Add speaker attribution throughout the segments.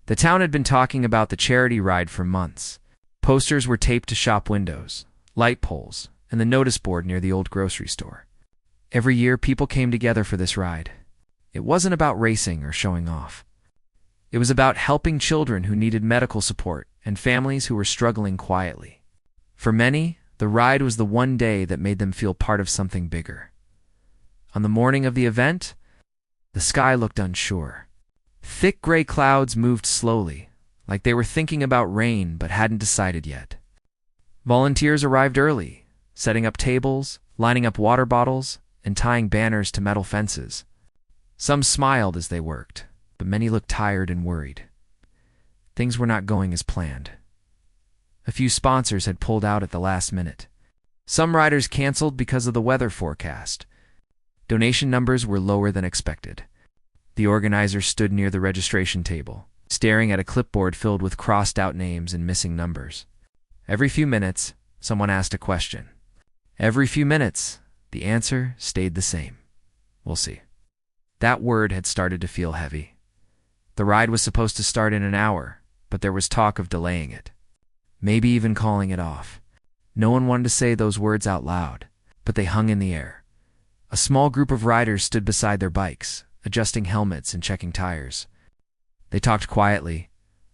Speaker 1: The town had been talking about the charity ride for months. Posters were taped to shop windows, light poles, and the notice board near the old grocery store. Every year, people came together for this ride. It wasn't about racing or showing off. It was about helping children who needed medical support and families who were struggling quietly. For many, the ride was the one day that made them feel part of something bigger. On the morning of the event, the sky looked unsure. Thick gray clouds moved slowly, like they were thinking about rain but hadn't decided yet. Volunteers arrived early, setting up tables, lining up water bottles, and tying banners to metal fences. Some smiled as they worked, but many looked tired and worried. Things were not going as planned. A few sponsors had pulled out at the last minute. Some riders canceled because of the weather forecast. Donation numbers were lower than expected. The organizers stood near the registration table, staring at a clipboard filled with crossed-out names and missing numbers. Every few minutes, someone asked a question. Every few minutes, the answer stayed the same. We'll see. That word had started to feel heavy. The ride was supposed to start in an hour, but there was talk of delaying it. Maybe even calling it off. No one wanted to say those words out loud, but they hung in the air. A small group of riders stood beside their bikes, adjusting helmets and checking tires. They talked quietly,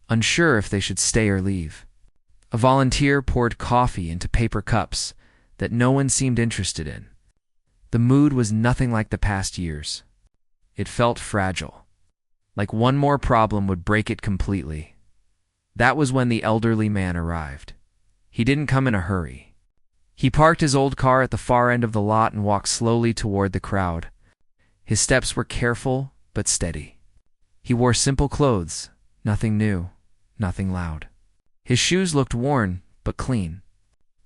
Speaker 1: unsure if they should stay or leave. A volunteer poured coffee into paper cups that no one seemed interested in. The mood was nothing like the past years. It felt fragile, like one more problem would break it completely. That was when the elderly man arrived. He didn't come in a hurry. He parked his old car at the far end of the lot and walked slowly toward the crowd. His steps were careful but steady. He wore simple clothes, nothing new, nothing loud. His shoes looked worn but clean.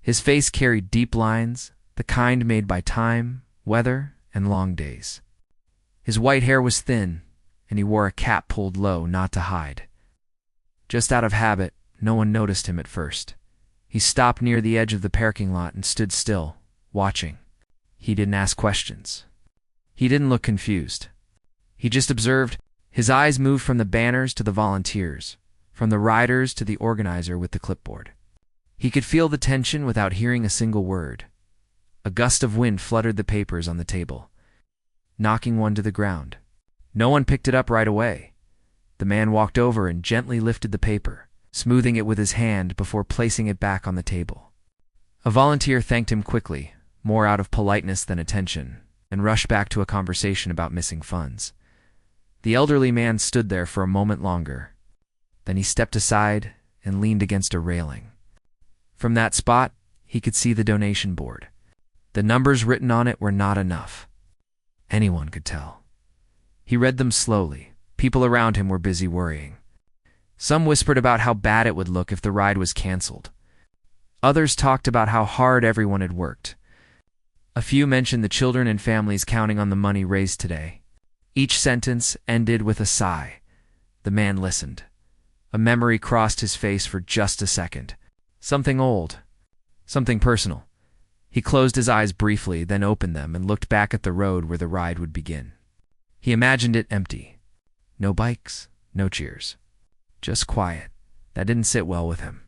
Speaker 1: His face carried deep lines, the kind made by time, weather, and long days. His white hair was thin, and he wore a cap pulled low not to hide. Just out of habit, no one noticed him at first. He stopped near the edge of the parking lot and stood still, watching. He didn't ask questions. He didn't look confused. He just observed. His eyes moved from the banners to the volunteers, from the riders to the organizer with the clipboard. He could feel the tension without hearing a single word. A gust of wind fluttered the papers on the table, knocking one to the ground. No one picked it up right away. The man walked over and gently lifted the paper, smoothing it with his hand before placing it back on the table. A volunteer thanked him quickly, more out of politeness than attention, and rushed back to a conversation about missing funds. The elderly man stood there for a moment longer. Then he stepped aside and leaned against a railing. From that spot, he could see the donation board. The numbers written on it were not enough. Anyone could tell. He read them slowly. People around him were busy worrying. Some whispered about how bad it would look if the ride was canceled. Others talked about how hard everyone had worked. A few mentioned the children and families counting on the money raised today. Each sentence ended with a sigh. The man listened. A memory crossed his face for just a second. Something old. Something personal. He closed his eyes briefly, then opened them and looked back at the road where the ride would begin. He imagined it empty. No bikes, no cheers. Just quiet. That didn't sit well with him.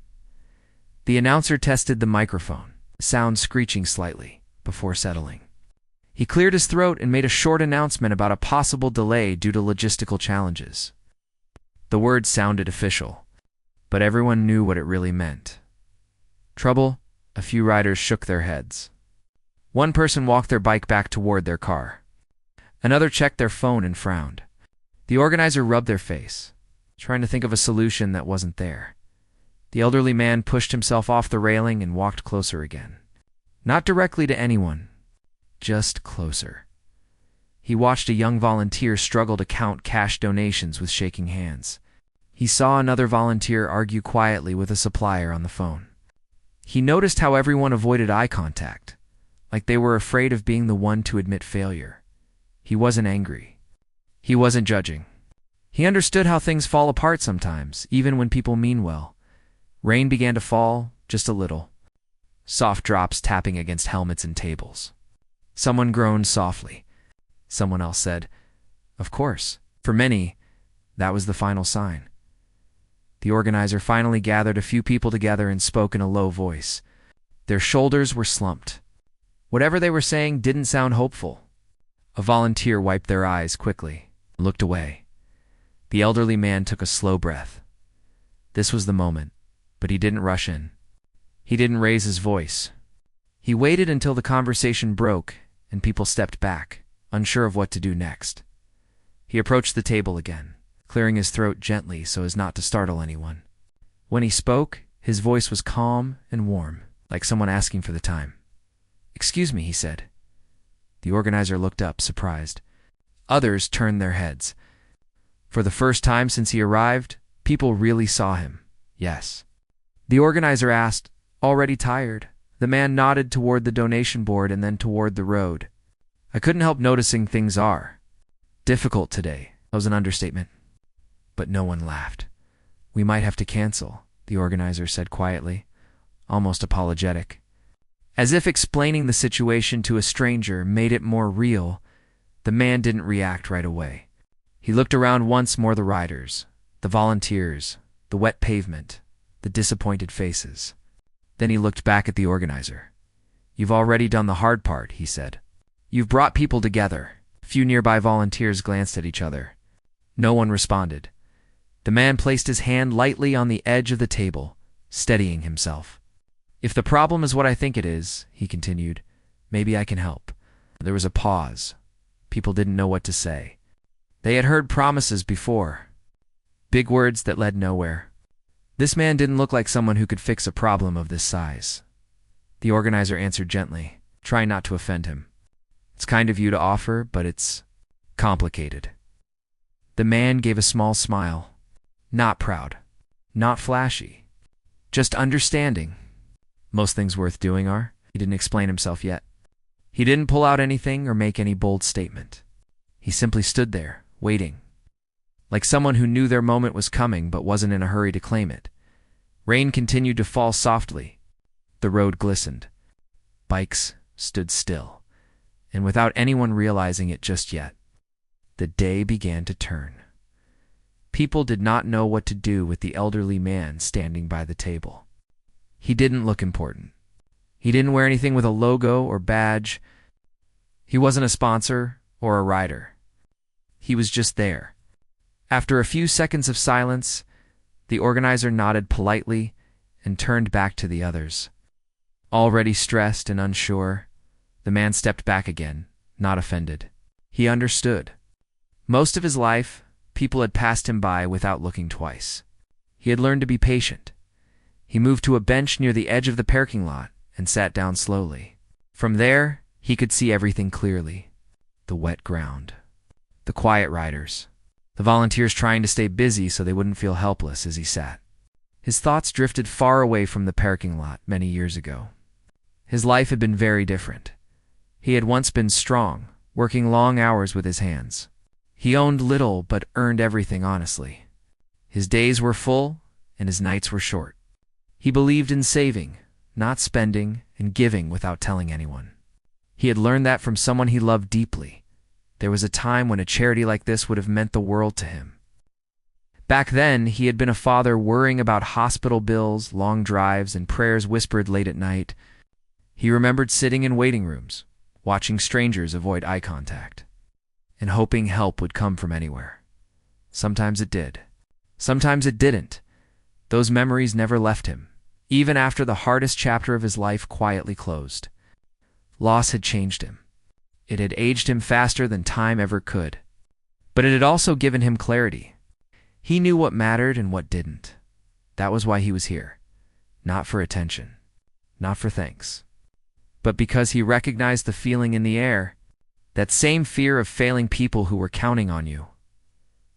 Speaker 1: The announcer tested the microphone, sound screeching slightly, before settling. He cleared his throat and made a short announcement about a possible delay due to logistical challenges. The words sounded official, but everyone knew what it really meant. Trouble? A few riders shook their heads. One person walked their bike back toward their car. Another checked their phone and frowned. The organizer rubbed their face, trying to think of a solution that wasn't there. The elderly man pushed himself off the railing and walked closer again. Not directly to anyone, just closer. He watched a young volunteer struggle to count cash donations with shaking hands. He saw another volunteer argue quietly with a supplier on the phone. He noticed how everyone avoided eye contact, like they were afraid of being the one to admit failure. He wasn't angry. He wasn't judging. He understood how things fall apart sometimes, even when people mean well. Rain began to fall, just a little. Soft drops tapping against helmets and tables. Someone groaned softly. Someone else said, "Of course." For many, that was the final sign. The organizer finally gathered a few people together and spoke in a low voice. Their shoulders were slumped. Whatever they were saying didn't sound hopeful. A volunteer wiped their eyes quickly and looked away. The elderly man took a slow breath. This was the moment, but he didn't rush in. He didn't raise his voice. He waited until the conversation broke and people stepped back, unsure of what to do next. He approached the table again, clearing his throat gently so as not to startle anyone. When he spoke, his voice was calm and warm, like someone asking for the time. "Excuse me," he said. The organizer looked up, surprised. Others turned their heads. For the first time since he arrived, people really saw him. Yes. The organizer asked, "Already tired?" The man nodded toward the donation board and then toward the road. "I couldn't help noticing things are difficult today." That was an understatement. But no one laughed. "We might have to cancel," the organizer said quietly, almost apologetic. As if explaining the situation to a stranger made it more real, the man didn't react right away. He looked around once more, the riders, the volunteers, the wet pavement, the disappointed faces. Then he looked back at the organizer. "You've already done the hard part," he said. "You've brought people together." A few nearby volunteers glanced at each other. No one responded. The man placed his hand lightly on the edge of the table, steadying himself. "If the problem is what I think it is," he continued, "maybe I can help." There was a pause. People didn't know what to say. They had heard promises before. Big words that led nowhere. This man didn't look like someone who could fix a problem of this size. The organizer answered gently, trying not to offend him. "It's kind of you to offer, but it's complicated." The man gave a small smile. Not proud. Not flashy. Just understanding. Most things worth doing are. He didn't explain himself yet. He didn't pull out anything or make any bold statement. He simply stood there, waiting. Like someone who knew their moment was coming but wasn't in a hurry to claim it. Rain continued to fall softly. The road glistened. Bikes stood still. And without anyone realizing it just yet, the day began to turn. People did not know what to do with the elderly man standing by the table. He didn't look important. He didn't wear anything with a logo or badge. He wasn't a sponsor or a rider. He was just there. After a few seconds of silence, the organizer nodded politely and turned back to the others. Already stressed and unsure, the man stepped back again, not offended. He understood. Most of his life, people had passed him by without looking twice. He had learned to be patient. He moved to a bench near the edge of the parking lot and sat down slowly. From there, he could see everything clearly. The wet ground. The quiet riders. The volunteers trying to stay busy so they wouldn't feel helpless as he sat. His thoughts drifted far away from the parking lot many years ago. His life had been very different. He had once been strong, working long hours with his hands. He owned little but earned everything honestly. His days were full and his nights were short. He believed in saving, not spending, and giving without telling anyone. He had learned that from someone he loved deeply. There was a time when a charity like this would have meant the world to him. Back then, he had been a father worrying about hospital bills, long drives, and prayers whispered late at night. He remembered sitting in waiting rooms, watching strangers avoid eye contact, and hoping help would come from anywhere. Sometimes it did. Sometimes it didn't. Those memories never left him, even after the hardest chapter of his life quietly closed. Loss had changed him. It had aged him faster than time ever could. But it had also given him clarity. He knew what mattered and what didn't. That was why he was here. Not for attention. Not for thanks. But because he recognized the feeling in the air. That same fear of failing people who were counting on you.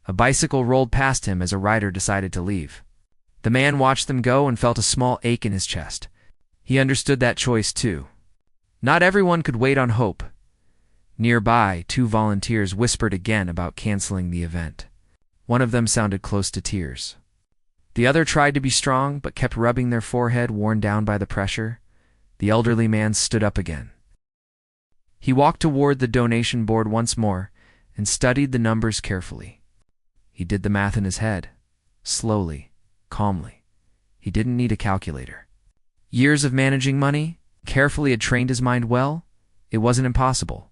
Speaker 1: A bicycle rolled past him as a rider decided to leave. The man watched them go and felt a small ache in his chest. He understood that choice too. Not everyone could wait on hope. Nearby, two volunteers whispered again about canceling the event. One of them sounded close to tears. The other tried to be strong, but kept rubbing their forehead, worn down by the pressure. The elderly man stood up again. He walked toward the donation board once more and studied the numbers carefully. He did the math in his head, slowly, calmly. He didn't need a calculator. Years of managing money carefully had trained his mind well. It wasn't impossible.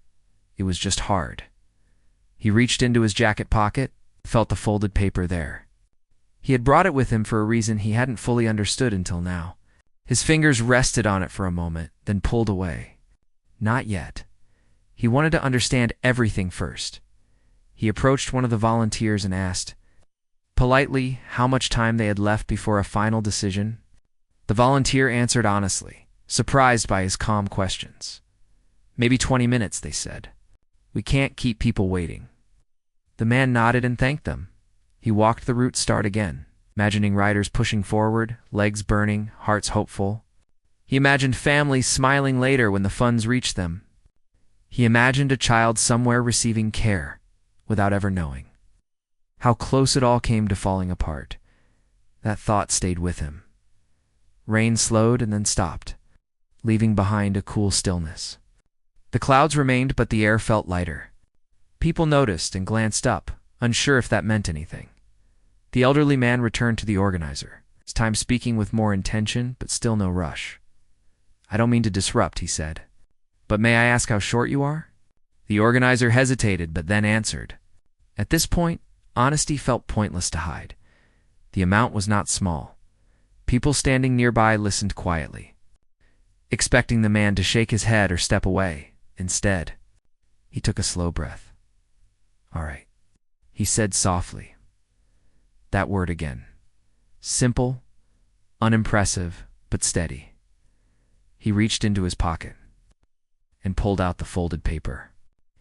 Speaker 1: It was just hard. He reached into his jacket pocket, felt the folded paper there. He had brought it with him for a reason he hadn't fully understood until now. His fingers rested on it for a moment, then pulled away. Not yet. He wanted to understand everything first. He approached one of the volunteers and asked, politely, how much time they had left before a final decision. The volunteer answered honestly, surprised by his calm questions. Maybe 20 minutes, they said. We can't keep people waiting. The man nodded and thanked them. He walked the route start again, imagining riders pushing forward, legs burning, hearts hopeful. He imagined families smiling later when the funds reached them. He imagined a child somewhere receiving care without ever knowing. How close it all came to falling apart. That thought stayed with him. Rain slowed and then stopped, leaving behind a cool stillness. The clouds remained, but the air felt lighter. People noticed and glanced up, unsure if that meant anything. The elderly man returned to the organizer, this time speaking with more intention, but still no rush. I don't mean to disrupt, he said. But may I ask how short you are? The organizer hesitated, but then answered. At this point, honesty felt pointless to hide. The amount was not small. People standing nearby listened quietly, expecting the man to shake his head or step away. Instead, he took a slow breath. All right, he said softly. That word again. Simple, unimpressive, but steady. He reached into his pocket and pulled out the folded paper.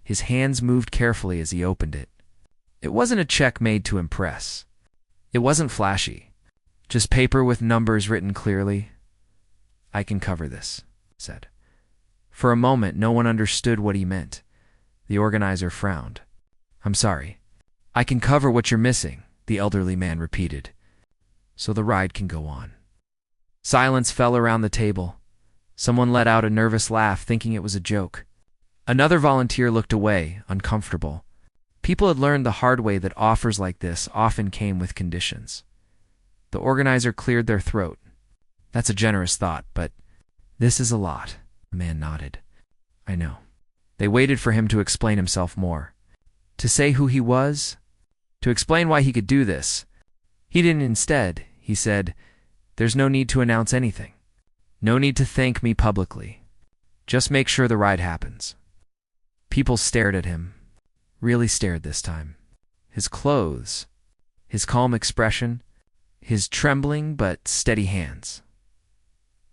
Speaker 1: His hands moved carefully as he opened it. It wasn't a check made to impress. It wasn't flashy. Just paper with numbers written clearly. I can cover this, he said. For a moment, no one understood what he meant. The organizer frowned. I'm sorry. I can cover what you're missing, the elderly man repeated. So the ride can go on. Silence fell around the table. Someone let out a nervous laugh, thinking it was a joke. Another volunteer looked away, uncomfortable. People had learned the hard way that offers like this often came with conditions. The organizer cleared their throat. That's a generous thought, but this is a lot. The man nodded. I know. They waited for him to explain himself more. To say who he was, to explain why he could do this. He didn't. Instead, he said, there's no need to announce anything. No need to thank me publicly. Just make sure the ride happens. People stared at him. Really stared this time. His clothes, his calm expression, his trembling but steady hands.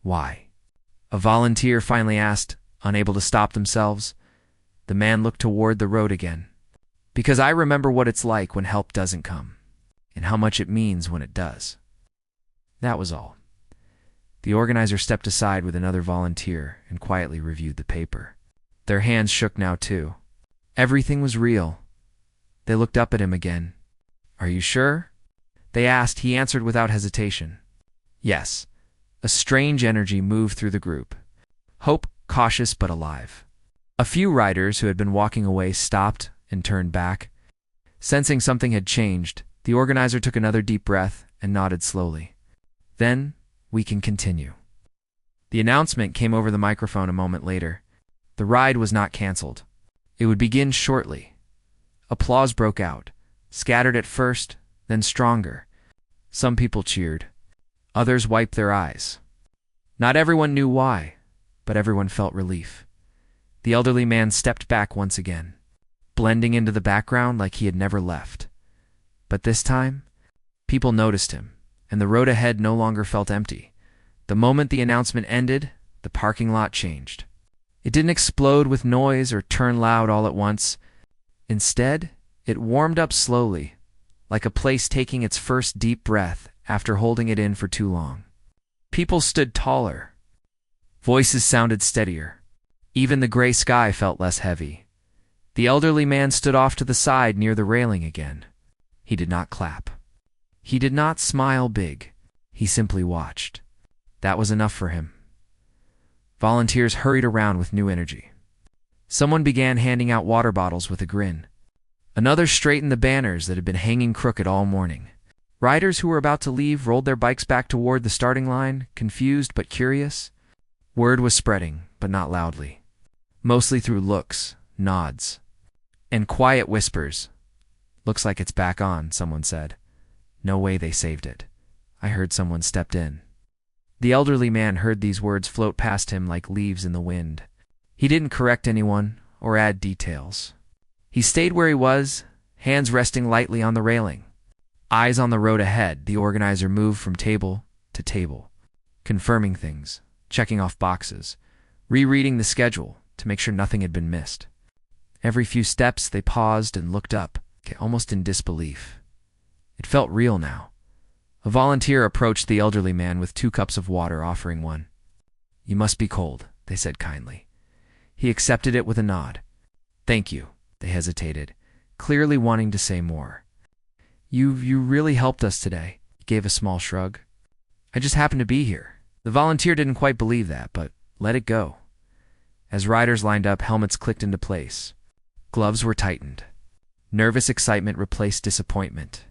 Speaker 1: Why? A volunteer finally asked, unable to stop themselves. The man looked toward the road again. Because I remember what it's like when help doesn't come, and how much it means when it does. That was all. The organizer stepped aside with another volunteer and quietly reviewed the paper. Their hands shook now too. Everything was real. They looked up at him again. Are you sure? They asked. He answered without hesitation. Yes. A strange energy moved through the group. Hope, cautious but alive. A few riders who had been walking away stopped and turned back. Sensing something had changed, the organizer took another deep breath and nodded slowly. Then, we can continue. The announcement came over the microphone a moment later. The ride was not canceled. It would begin shortly. Applause broke out, scattered at first, then stronger. Some people cheered. Others wiped their eyes. Not everyone knew why, but everyone felt relief. The elderly man stepped back once again, blending into the background like he had never left. But this time, people noticed him, and the road ahead no longer felt empty. The moment the announcement ended, the parking lot changed. It didn't explode with noise or turn loud all at once. Instead, it warmed up slowly, like a place taking its first deep breath after holding it in for too long. People stood taller. Voices sounded steadier. Even the gray sky felt less heavy. The elderly man stood off to the side near the railing again. He did not clap. He did not smile big. He simply watched. That was enough for him. Volunteers hurried around with new energy. Someone began handing out water bottles with a grin. Another straightened the banners that had been hanging crooked all morning. Riders who were about to leave rolled their bikes back toward the starting line, confused but curious. Word was spreading, but not loudly. Mostly through looks, nods, and quiet whispers. "Looks like it's back on," someone said. "No way they saved it. I heard someone stepped in." The elderly man heard these words float past him like leaves in the wind. He didn't correct anyone or add details. He stayed where he was, hands resting lightly on the railing. Eyes on the road ahead, the organizer moved from table to table, confirming things, checking off boxes, rereading the schedule to make sure nothing had been missed. Every few steps, they paused and looked up, almost in disbelief. It felt real now. A volunteer approached the elderly man with 2 cups of water, offering one. "You must be cold," they said kindly. He accepted it with a nod. "Thank you," they hesitated, clearly wanting to say more. You really helped us today," he gave a small shrug. "I just happened to be here." The volunteer didn't quite believe that, but let it go. As riders lined up, helmets clicked into place. Gloves were tightened. Nervous excitement replaced disappointment.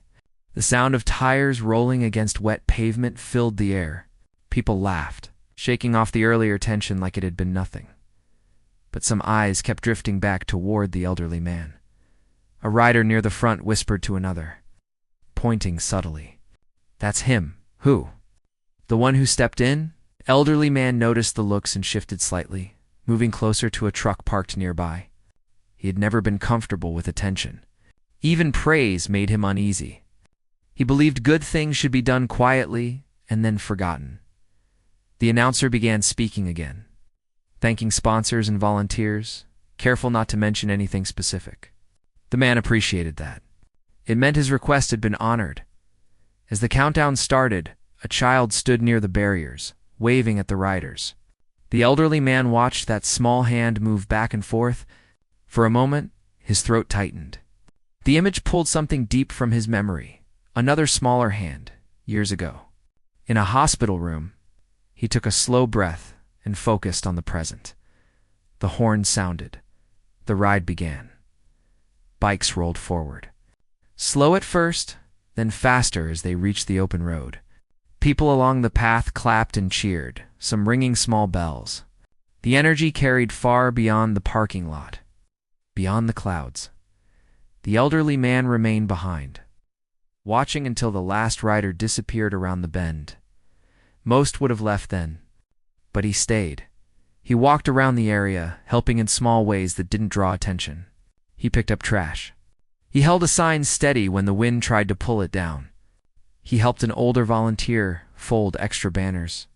Speaker 1: The sound of tires rolling against wet pavement filled the air. People laughed, shaking off the earlier tension like it had been nothing. But some eyes kept drifting back toward the elderly man. A rider near the front whispered to another, pointing subtly. "That's him." "Who?" "The one who stepped in?" Elderly man noticed the looks and shifted slightly, moving closer to a truck parked nearby. He had never been comfortable with attention. Even praise made him uneasy. He believed good things should be done quietly and then forgotten. The announcer began speaking again, thanking sponsors and volunteers, careful not to mention anything specific. The man appreciated that. It meant his request had been honored. As the countdown started, a child stood near the barriers, waving at the riders. The elderly man watched that small hand move back and forth. For a moment, his throat tightened. The image pulled something deep from his memory, another smaller hand, years ago. In a hospital room, he took a slow breath and focused on the present. The horn sounded. The ride began. Bikes rolled forward. Slow at first, then faster as they reached the open road. People along the path clapped and cheered, some ringing small bells. The energy carried far beyond the parking lot, beyond the clouds. The elderly man remained behind, watching until the last rider disappeared around the bend. Most would have left then, but he stayed. He walked around the area, helping in small ways that didn't draw attention. He picked up trash. He held a sign steady when the wind tried to pull it down. He helped an older volunteer fold extra banners.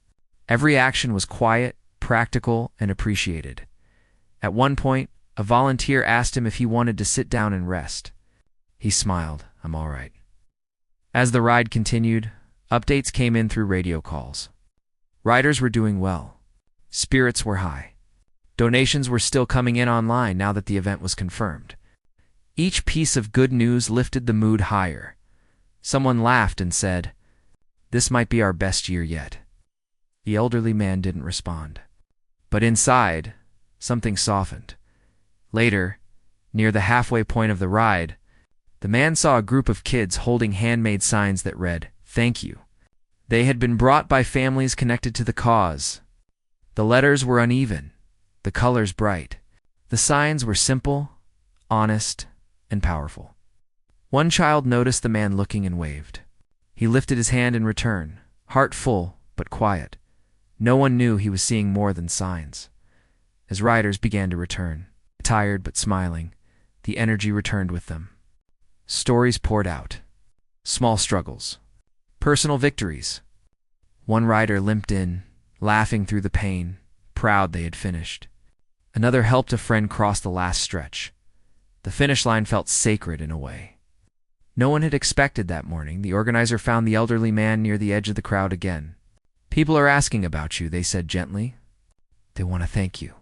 Speaker 1: Every action was quiet, practical, and appreciated. At one point, a volunteer asked him if he wanted to sit down and rest. He smiled. "I'm all right." As the ride continued, updates came in through radio calls. Riders were doing well. Spirits were high. Donations were still coming in online now that the event was confirmed. Each piece of good news lifted the mood higher. Someone laughed and said, "This might be our best year yet." The elderly man didn't respond. But inside, something softened. Later, near the halfway point of the ride, the man saw a group of kids holding handmade signs that read, "Thank you." They had been brought by families connected to the cause. The letters were uneven, the colors bright. The signs were simple, honest, and powerful. One child noticed the man looking and waved. He lifted his hand in return, heart full but quiet. No one knew he was seeing more than signs. As riders began to return, tired but smiling, the energy returned with them. Stories poured out. Small struggles. Personal victories. One rider limped in, laughing through the pain, proud they had finished. Another helped a friend cross the last stretch. The finish line felt sacred in a way. No one had expected that morning. The organizer found the elderly man near the edge of the crowd again. "People are asking about you," they said gently. "They want to thank you."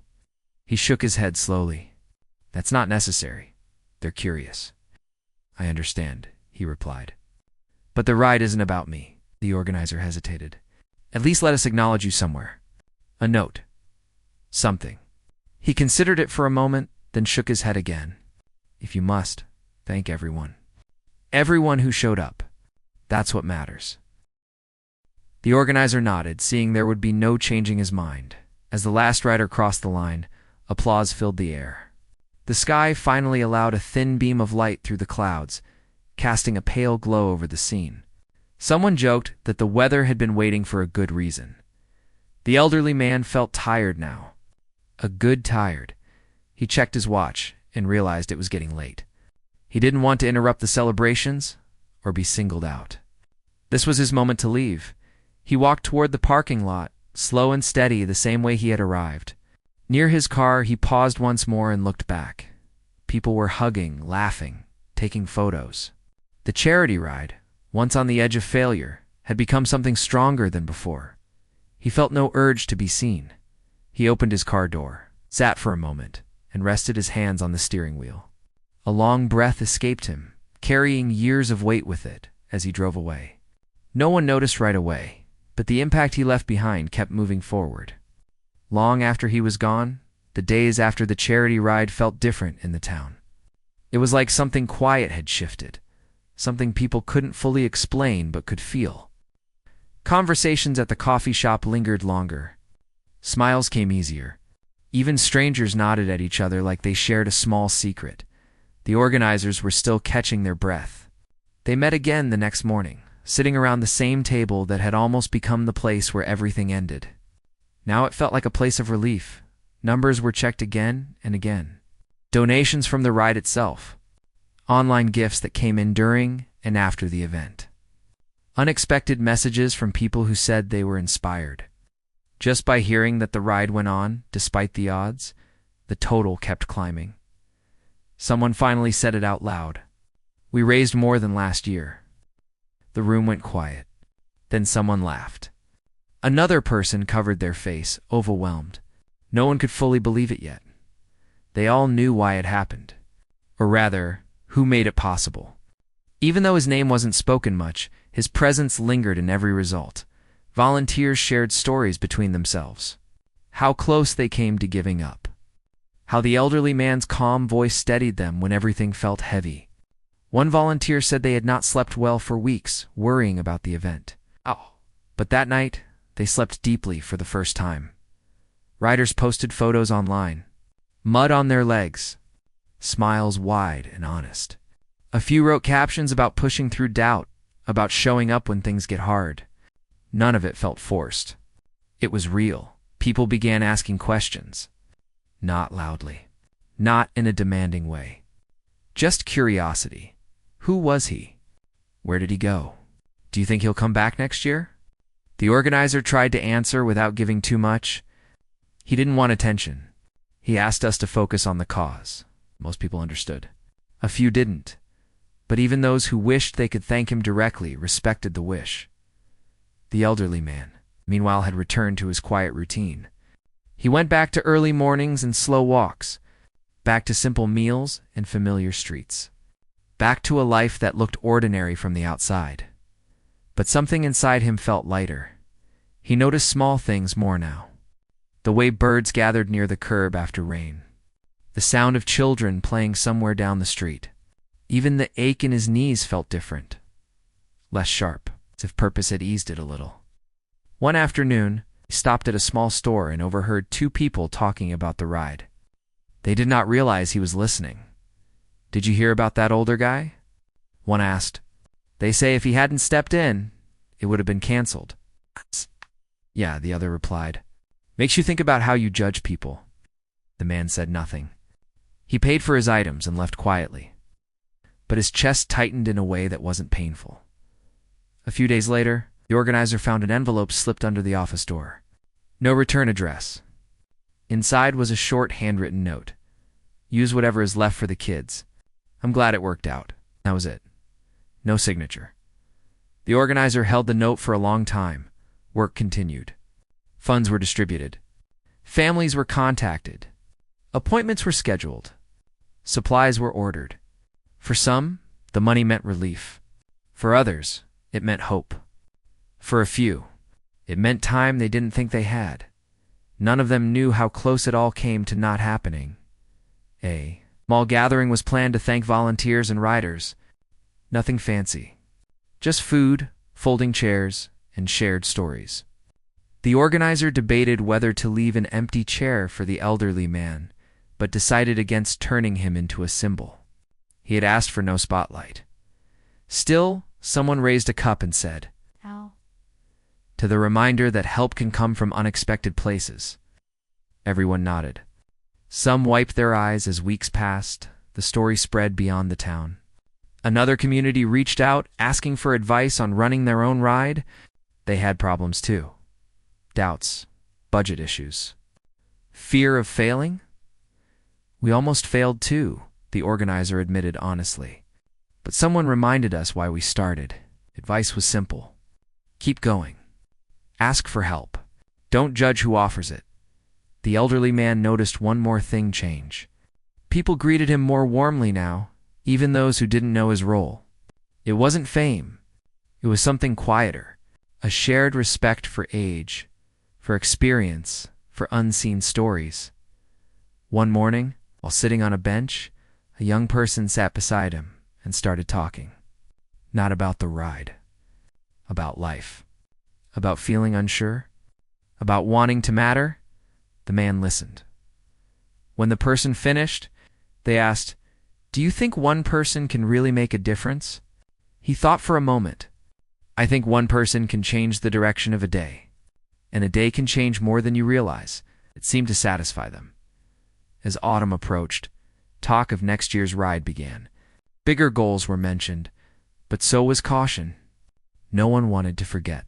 Speaker 1: He shook his head slowly. "That's not necessary. They're curious." "I understand," he replied. "But the ride isn't about me." The organizer hesitated. "At least let us acknowledge you somewhere. A note. Something." He considered it for a moment, then shook his head again. "If you must, thank everyone. Everyone who showed up. That's what matters. The organizer nodded, seeing there would be no changing his mind. As the last rider crossed the line, applause filled the air. The sky finally allowed a thin beam of light through the clouds, casting a pale glow over the scene. Someone joked that the weather had been waiting for a good reason. The elderly man felt tired now. A good tired. He checked his watch and realized it was getting late. He didn't want to interrupt the celebrations or be singled out. This was his moment to leave. He walked toward the parking lot, slow and steady, the same way he had arrived. Near his car, he paused once more and looked back. People were hugging, laughing, taking photos. The charity ride, once on the edge of failure, had become something stronger than before. He felt no urge to be seen. He opened his car door, sat for a moment, and rested his hands on the steering wheel. A long breath escaped him, carrying years of weight with it as he drove away. No one noticed right away, but the impact he left behind kept moving forward. Long after he was gone, the days after the charity ride felt different in the town. It was like something quiet had shifted, something people couldn't fully explain but could feel. Conversations at the coffee shop lingered longer. Smiles came easier. Even strangers nodded at each other like they shared a small secret. The organizers were still catching their breath. They met again the next morning, sitting around the same table that had almost become the place where everything ended. Now it felt like a place of relief. Numbers were checked again and again. Donations from the ride itself. Online gifts that came in during and after the event. Unexpected messages from people who said they were inspired. Just by hearing that the ride went on, despite the odds, the total kept climbing. Someone finally said it out loud. "We raised more than last year." The room went quiet. Then someone laughed. Another person covered their face, overwhelmed. No one could fully believe it yet. They all knew why it happened. Or rather, who made it possible. Even though his name wasn't spoken much, his presence lingered in every result. Volunteers shared stories between themselves. How close they came to giving up. How the elderly man's calm voice steadied them when everything felt heavy. One volunteer said they had not slept well for weeks, worrying about the event. But that night, they slept deeply for the first time. Riders posted photos online. Mud on their legs. Smiles wide and honest. A few wrote captions about pushing through doubt, about showing up when things get hard. None of it felt forced. It was real. People began asking questions. Not loudly. Not in a demanding way. Just curiosity. Who was he? Where did he go? Do you think he'll come back next year? The organizer tried to answer without giving too much. He didn't want attention. He asked us to focus on the cause. Most people understood. A few didn't. But even those who wished they could thank him directly respected the wish. The elderly man, meanwhile, had returned to his quiet routine. He went back to early mornings and slow walks, back to simple meals and familiar streets, back to a life that looked ordinary from the outside. But something inside him felt lighter. He noticed small things more now. The way birds gathered near the curb after rain. The sound of children playing somewhere down the street. Even the ache in his knees felt different. Less sharp, as if purpose had eased it a little. One afternoon, he stopped at a small store and overheard two people talking about the ride. They did not realize he was listening. "Did you hear about that older guy?" One asked. "They say if he hadn't stepped in, it would have been canceled." "Yeah," the other replied. "Makes you think about how you judge people." The man said nothing. He paid for his items and left quietly. But his chest tightened in a way that wasn't painful. A few days later, the organizer found an envelope slipped under the office door. No return address. Inside was a short handwritten note. "Use whatever is left for the kids. I'm glad it worked out." That was it. No signature. The organizer held the note for a long time. Work continued. Funds were distributed. Families were contacted. Appointments were scheduled. Supplies were ordered. For some, the money meant relief. For others, it meant hope. For a few, it meant time they didn't think they had. None of them knew how close it all came to not happening. A small gathering was planned to thank volunteers and riders. Nothing fancy. Just food, folding chairs, and shared stories. The organizer debated whether to leave an empty chair for the elderly man, but decided against turning him into a symbol. He had asked for no spotlight. Still, someone raised a cup and said,
Speaker 2: "Ow."
Speaker 1: to the reminder that help can come from unexpected places. Everyone nodded. Some wiped their eyes as weeks passed. The story spread beyond the town. Another community reached out, asking for advice on running their own ride. They had problems too. Doubts, budget issues, fear of failing. We almost failed too, the organizer admitted honestly. But someone reminded us why we started. Advice was simple. Keep going. Ask for help. Don't judge who offers it. The elderly man noticed one more thing change. People greeted him more warmly now, even those who didn't know his role. It wasn't fame. It was something quieter, a shared respect for age, for experience, for unseen stories. One morning, while sitting on a bench, a young person sat beside him and started talking. Not about the ride, about life, about feeling unsure, about wanting to matter. The man listened. When the person finished, they asked, "Do you think one person can really make a difference?" He thought for a moment. "I think one person can change the direction of a day. And a day can change more than you realize." It seemed to satisfy them. As autumn approached, talk of next year's ride began. Bigger goals were mentioned, but so was caution. No one wanted to forget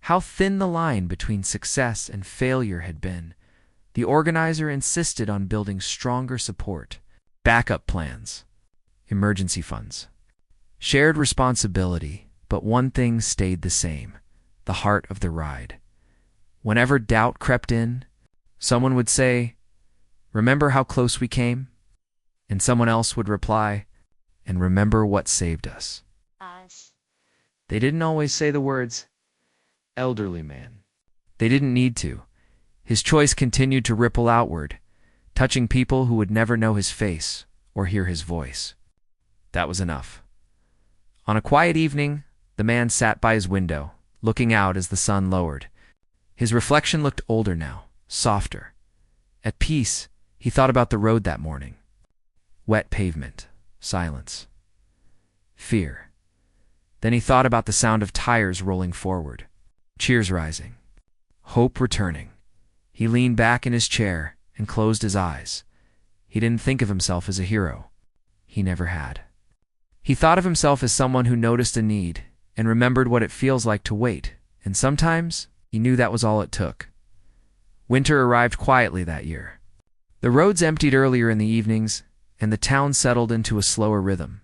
Speaker 1: how thin the line between success and failure had been. The organizer insisted on building stronger support, backup plans, emergency funds, shared responsibility, but one thing stayed the same: the heart of the ride. Whenever doubt crept in, someone would say, "Remember how close we came?" And someone else would reply, "And remember what saved us."
Speaker 2: Us.
Speaker 1: They didn't always say the words, "elderly man." They didn't need to. His choice continued to ripple outward, touching people who would never know his face or hear his voice. That was enough. On a quiet evening, the man sat by his window, looking out as the sun lowered. His reflection looked older now, softer. At peace, he thought about the road that morning. Wet pavement, silence, fear. Then he thought about the sound of tires rolling forward, cheers rising, hope returning. He leaned back in his chair and closed his eyes. He didn't think of himself as a hero. He never had. He thought of himself as someone who noticed a need and remembered what it feels like to wait, and sometimes he knew that was all it took. Winter arrived quietly that year. The roads emptied earlier in the evenings, and the town settled into a slower rhythm.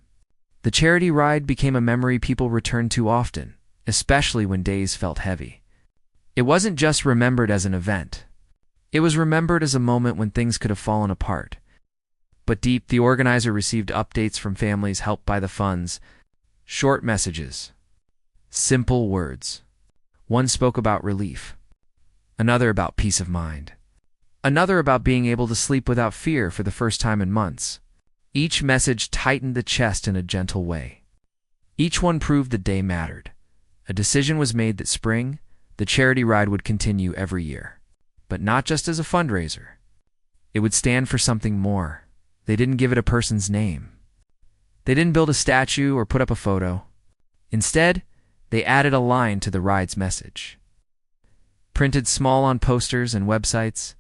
Speaker 1: The charity ride became a memory people returned to often, especially when days felt heavy. It wasn't just remembered as an event. It was remembered as a moment when things could have fallen apart. But deep, the organizer received updates from families helped by the funds, short messages, simple words. One spoke about relief, another about peace of mind, another about being able to sleep without fear for the first time in months. Each message tightened the chest in a gentle way. Each one proved the day mattered. A decision was made that spring, the charity ride would continue every year. But not just as a fundraiser. It would stand for something more. They didn't give it a person's name. They didn't build a statue or put up a photo. Instead, they added a line to the ride's message. Printed small on posters and websites,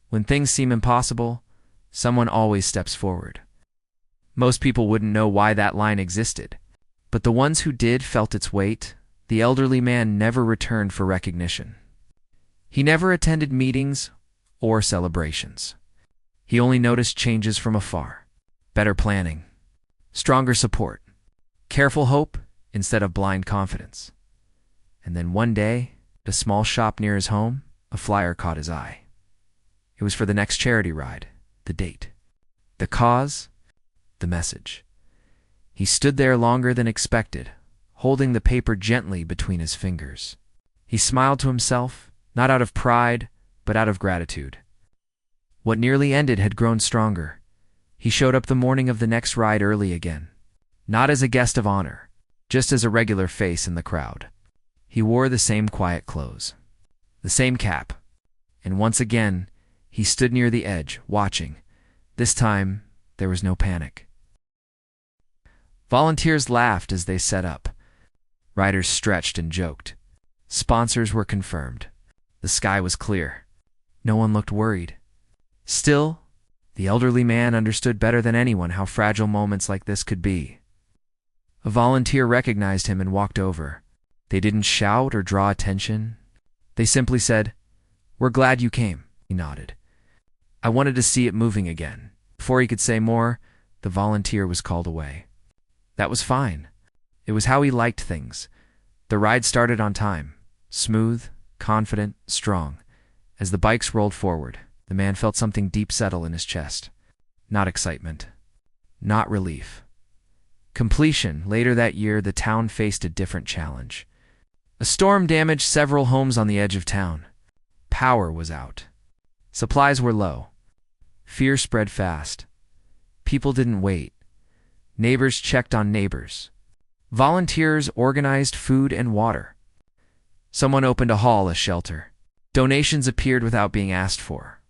Speaker 1: when things seem impossible, someone always steps forward. Most people wouldn't know why that line existed, but the ones who did felt its weight. The elderly man never returned for recognition. He never attended meetings or celebrations. He only noticed changes from afar. Better planning, stronger support, careful hope instead of blind confidence. And then one day, at a small shop near his home, a flyer caught his eye. It was for the next charity ride, the date, the cause, the message. He stood there longer than expected, holding the paper gently between his fingers. He smiled to himself, not out of pride, but out of gratitude. What nearly ended had grown stronger. He showed up the morning of the next ride early again, not as a guest of honor, just as a regular face in the crowd. He wore the same quiet clothes, the same cap, and once again, he stood near the edge, watching. This time, there was no panic. Volunteers laughed as they set up. Riders stretched and joked. Sponsors were confirmed. The sky was clear. No one looked worried. Still, the elderly man understood better than anyone how fragile moments like this could be. A volunteer recognized him and walked over. They didn't shout or draw attention. They simply said, "We're glad you came." He nodded. "I wanted to see it moving again." Before he could say more, the volunteer was called away. That was fine. It was how he liked things. The ride started on time, smooth, confident, strong. As the bikes rolled forward, the man felt something deep settle in his chest. Not excitement. Not relief. Completion. Later that year, the town faced a different challenge. A storm damaged several homes on the edge of town. Power was out. Supplies were low. Fear spread fast. People didn't wait. Neighbors checked on neighbors. Volunteers organized food and water. Someone opened a hall as shelter. Donations appeared without being asked for.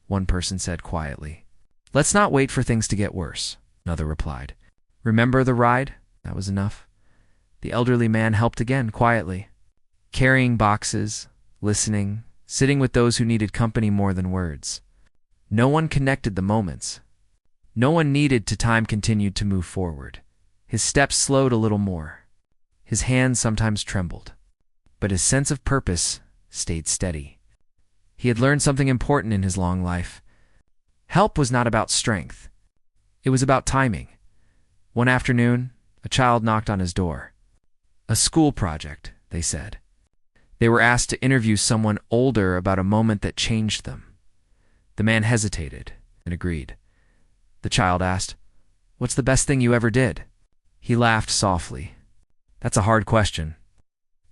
Speaker 1: One person said quietly, "Let's not wait for things to get worse." Another replied, "Remember the ride?" That was enough. The elderly man helped again, quietly, carrying boxes, listening, sitting with those who needed company more than words. No one connected the moments. No one needed to. Time continued to move forward. His steps slowed a little more. His hands sometimes trembled. But his sense of purpose stayed steady. He had learned something important in his long life. Help was not about strength. It was about timing. One afternoon, a child knocked on his door. A school project, they said. They were asked to interview someone older about a moment that changed them. The man hesitated and agreed. The child asked, "What's the best thing you ever did?" He laughed softly. "That's a hard question."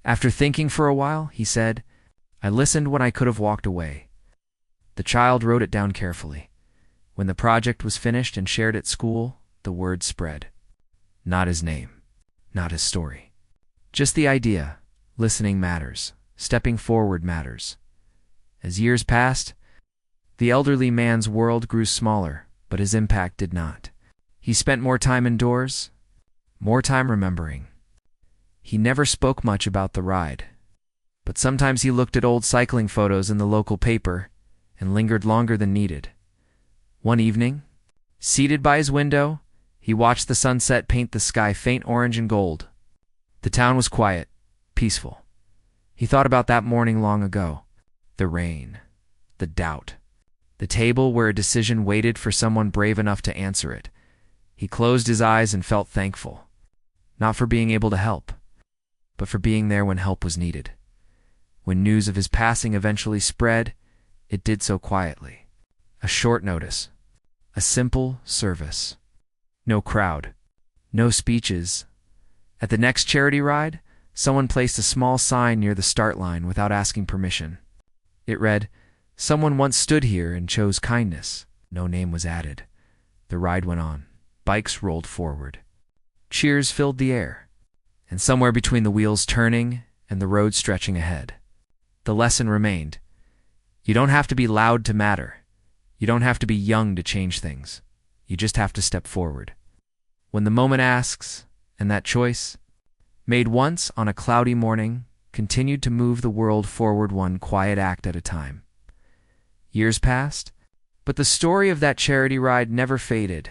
Speaker 1: After thinking for a while, he said, "I listened when I could have walked away." The child wrote it down carefully. When the project was finished and shared at school, the word spread. Not his name, not his story. Just the idea. Listening matters. Stepping forward matters. As years passed, the elderly man's world grew smaller, but his impact did not. He spent more time indoors, more time remembering. He never spoke much about the ride, but sometimes he looked at old cycling photos in the local paper and lingered longer than needed. One evening, seated by his window, he watched the sunset paint the sky faint orange and gold. The town was quiet, peaceful. He thought about that morning long ago. The rain, the doubt, the table where a decision waited for someone brave enough to answer it. He closed his eyes and felt thankful, not for being able to help, but for being there when help was needed. When news of his passing eventually spread, it did so quietly. A short notice, a simple service. No crowd, no speeches. At the next charity ride, someone placed a small sign near the start line without asking permission. It read, "Someone once stood here and chose kindness." No name was added. The ride went on. Bikes rolled forward. Cheers filled the air. And somewhere between the wheels turning and the road stretching ahead, the lesson remained. You don't have to be loud to matter. You don't have to be young to change things. You just have to step forward. When the moment asks, and that choice, made once on a cloudy morning, continued to move the world forward one quiet act at a time. Years passed, but the story of that charity ride never faded.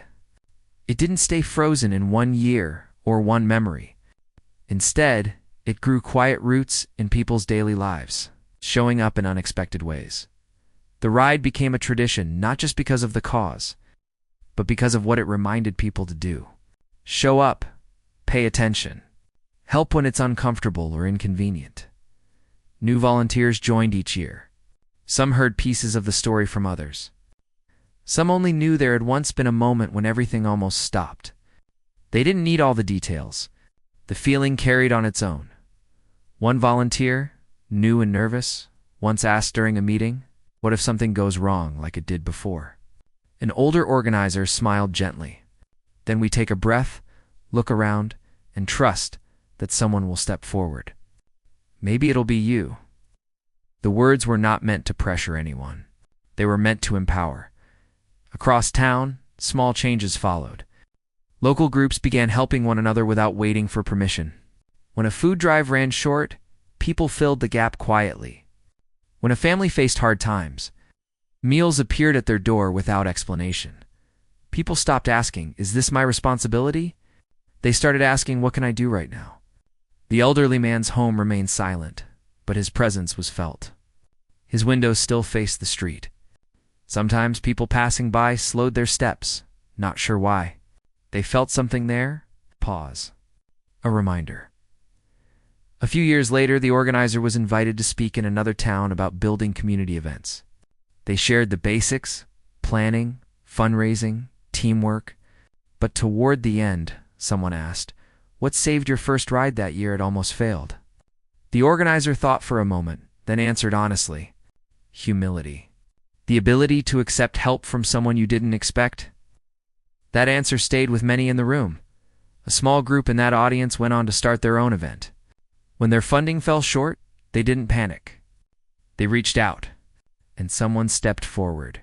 Speaker 1: It didn't stay frozen in one year or one memory. Instead, it grew quiet roots in people's daily lives, showing up in unexpected ways. The ride became a tradition not just because of the cause, but because of what it reminded people to do. Show up, pay attention, help when it's uncomfortable or inconvenient. New volunteers joined each year. Some heard pieces of the story from others. Some only knew there had once been a moment when everything almost stopped. They didn't need all the details. The feeling carried on its own. One volunteer, new and nervous, once asked during a meeting, "What if something goes wrong like it did before?" An older organizer smiled gently. "Then we take a breath, look around, and trust that someone will step forward. Maybe it'll be you. The words were not meant to pressure anyone. They were meant to empower. Across town, small changes followed. Local groups began helping one another without waiting for permission. When a food drive ran short, people filled the gap quietly. When a family faced hard times, meals appeared at their door without explanation. People stopped asking, "Is this my responsibility?" They started asking, "What can I do right now?" The elderly man's home remained silent, but his presence was felt. His windows still faced the street. Sometimes people passing by slowed their steps, not sure why. They felt something there. Pause. A reminder. A few years later, the organizer was invited to speak in another town about building community events. They shared the basics: planning, fundraising, teamwork. But toward the end, someone asked, "What saved your first ride that year? It almost failed." The organizer thought for a moment, then answered honestly, "Humility. The ability to accept help from someone you didn't expect." That answer stayed with many in the room. A small group in that audience went on to start their own event. When their funding fell short, they didn't panic. They reached out, and someone stepped forward.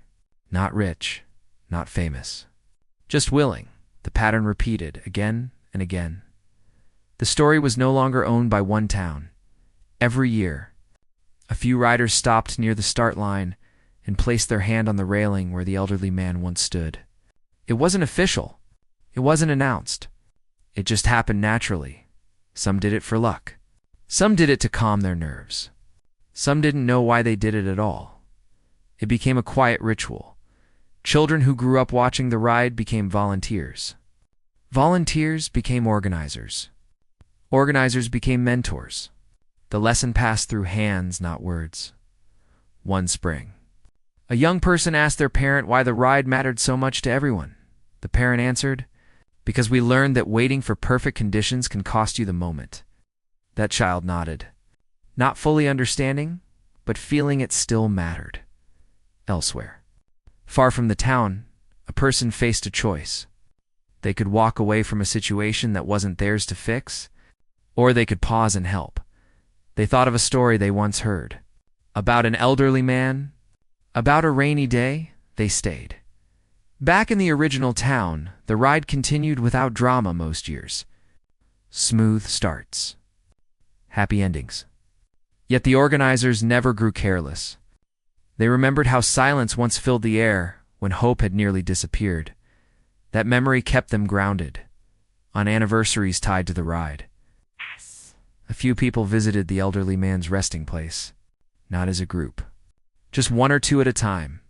Speaker 1: Not rich, not famous, just willing. The pattern repeated again and again. The story was no longer owned by one town. Every year, a few riders stopped near the start line and placed their hand on the railing where the elderly man once stood. It wasn't official. It wasn't announced. It just happened naturally. Some did it for luck. Some did it to calm their nerves. Some didn't know why they did it at all. It became a quiet ritual. Children who grew up watching the ride became volunteers. Volunteers became organizers. Organizers became mentors. The lesson passed through hands, not words. One spring, a young person asked their parent why the ride mattered so much to everyone. The parent answered, "Because we learned that waiting for perfect conditions can cost you the moment." That child nodded, not fully understanding, but feeling it still mattered. Elsewhere, far from the town, a person faced a choice. They could walk away from a situation that wasn't theirs to fix, or they could pause and help. They thought of a story they once heard. About an elderly man, about a rainy day. They stayed. Back in the original town, the ride continued without drama most years. Smooth starts. Happy endings. Yet the organizers never grew careless. They remembered how silence once filled the air when hope had nearly disappeared. That memory kept them grounded, on anniversaries tied to the ride. A few people visited the elderly man's resting place, not as a group, just one or two at a time.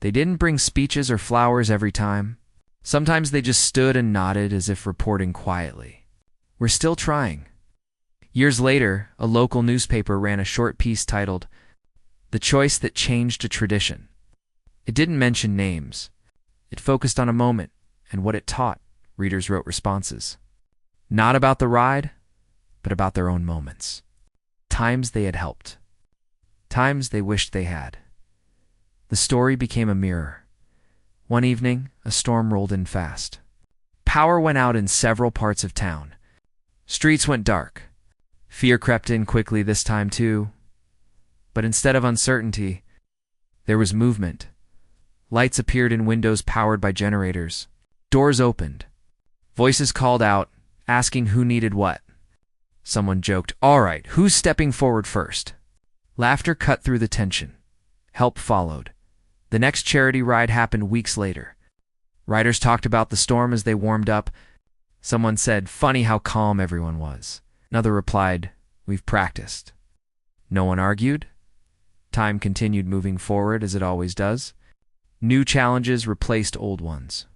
Speaker 1: They didn't bring speeches or flowers every time. Sometimes they just stood and nodded as if reporting quietly, "We're still trying." Years later, a local newspaper ran a short piece titled, "The Choice That Changed a Tradition." It didn't mention names. It focused on a moment and what it taught. Readers wrote responses. Not about the ride, but about their own moments. Times they had helped. Times they wished they had. The story became a mirror. One evening, a storm rolled in fast. Power went out in several parts of town. Streets went dark. Fear crept in quickly this time too. But instead of uncertainty, there was movement. Lights appeared in windows powered by generators. Doors opened. Voices called out, asking who needed what. Someone joked, "All right, who's stepping forward first?" Laughter cut through the tension. Help followed. The next charity ride happened weeks later. Riders talked about the storm as they warmed up. Someone said, "Funny how calm everyone was." Another replied, "We've practiced." No one argued. Time continued moving forward as it always does. New challenges replaced old ones.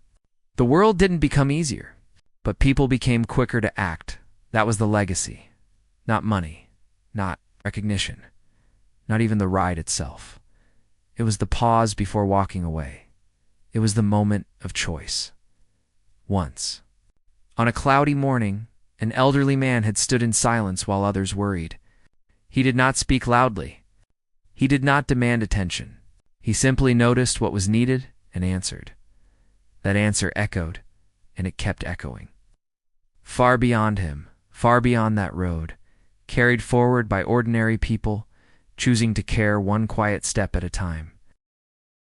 Speaker 1: The world didn't become easier, but people became quicker to act. That was the legacy. Not money, not recognition, not even the ride itself. It was the pause before walking away. It was the moment of choice. Once, on a cloudy morning, an elderly man had stood in silence while others worried. He did not speak loudly. He did not demand attention. He simply noticed what was needed and answered. That answer echoed, and it kept echoing. Far beyond him, far beyond that road, carried forward by ordinary people, choosing to care one quiet step at a time.